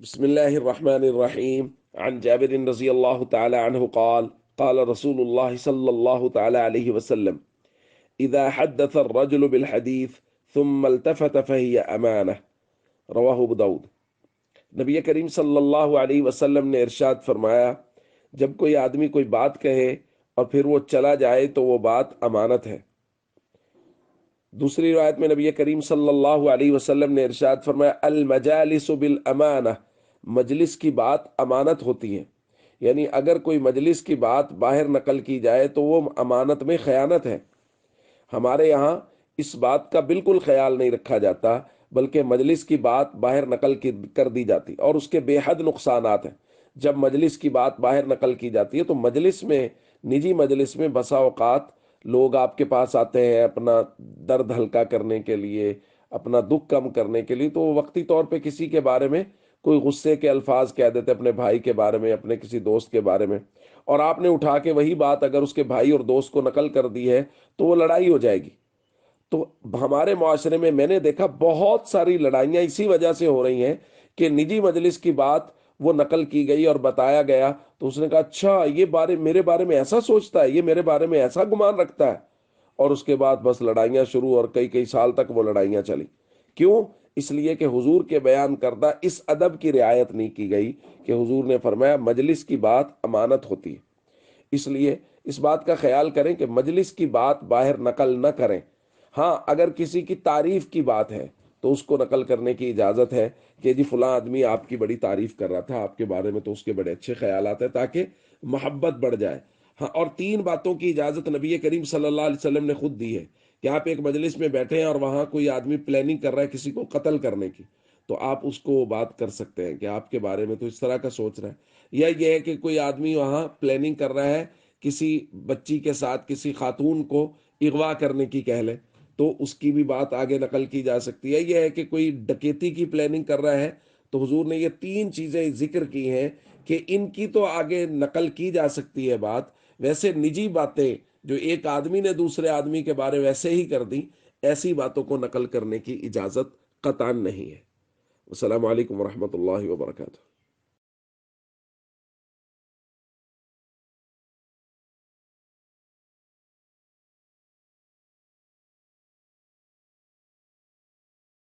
بسم الله الرحمن الرحيم. عن جابر رضي الله تعالى عنه قال قال رسول الله صلى الله تعالى عليه وسلم: إذا حدث الرجل بالحديث ثم التفت فهي أمانة. رواہ ابو داؤد۔ نبی کریم صلی اللہ علیہ وسلم نے ارشاد فرمایا، جب کوئی آدمی کوئی بات کہے اور پھر وہ چلا جائے تو وہ بات امانت ہے۔ دوسری روایت میں نبی کریم صلی اللہ علیہ وسلم نے ارشاد فرمایا، المجالس بالامانہ، مجلس کی بات امانت ہوتی ہے۔ یعنی اگر کوئی مجلس کی بات باہر نقل کی جائے تو وہ امانت میں خیانت ہے۔ ہمارے یہاں اس بات کا بالکل خیال نہیں رکھا جاتا، بلکہ مجلس کی بات باہر نقل کر دی جاتی اور اس کے بے حد نقصانات ہیں۔ جب مجلس کی بات باہر نقل کی جاتی ہے تو مجلس میں، نجی مجلس میں بسا اوقات لوگ آپ کے پاس آتے ہیں اپنا درد ہلکا کرنے کے لیے، اپنا دکھ کم کرنے کے لیے، تو وہ وقتی طور پہ کسی کے بارے میں کوئی غصے کے الفاظ کہہ دیتے، اپنے بھائی کے بارے میں، اپنے کسی دوست کے بارے میں، اور آپ نے اٹھا کے وہی بات اگر اس کے بھائی اور دوست کو نقل کر دی ہے تو وہ لڑائی ہو جائے گی۔ تو ہمارے معاشرے میں نے دیکھا بہت ساری لڑائیاں اسی وجہ سے ہو رہی ہیں کہ نجی مجلس کی بات وہ نقل کی گئی اور بتایا گیا تو اس نے کہا اچھا یہ میرے بارے میں ایسا سوچتا ہے، یہ میرے بارے میں ایسا گمان رکھتا ہے، اور اس کے بعد بس لڑائیاں شروع، اور کئی کئی سال تک وہ لڑائیاں چلی۔ کیوں؟ اس لیے کہ حضور کے بیان کردہ اس ادب کی رعایت نہیں کی گئی کہ حضور نے فرمایا مجلس کی بات امانت ہوتی ہے۔ اس لیے اس بات کا خیال کریں کہ مجلس کی بات باہر نقل نہ کریں۔ ہاں، اگر کسی کی تعریف کی بات ہے تو اس کو نقل کرنے کی اجازت ہے کہ جی فلاں آدمی آپ کی بڑی تعریف کر رہا تھا، آپ کے بارے میں تو اس کے بڑے اچھے خیالات ہیں، تاکہ محبت بڑھ جائے۔ ہاں، اور تین باتوں کی اجازت نبی کریم صلی اللہ علیہ وسلم نے خود دی ہے کہ آپ ایک مجلس میں بیٹھے ہیں اور وہاں کوئی آدمی پلاننگ کر رہا ہے کسی کو قتل کرنے کی، تو آپ اس کو بات کر سکتے ہیں کہ آپ کے بارے میں تو اس طرح کا سوچ رہا ہے۔ یا یہ ہے کہ کوئی آدمی وہاں پلاننگ کر رہا ہے کسی بچی کے ساتھ کسی خاتون کو اغوا کرنے کی، کہہ لیں، تو اس کی بھی بات آگے نقل کی جا سکتی ہے۔ یہ ہے کہ کوئی ڈکیتی کی پلاننگ کر رہا ہے تو حضور نے یہ تین چیزیں ذکر کی ہیں کہ ان کی تو آگے نقل کی جا سکتی ہے بات، ویسے نجی باتیں جو ایک آدمی نے دوسرے آدمی کے بارے ویسے ہی کر دی، ایسی باتوں کو نقل کرنے کی اجازت قطعاً نہیں ہے۔ السلام علیکم ورحمۃ اللہ وبرکاتہ۔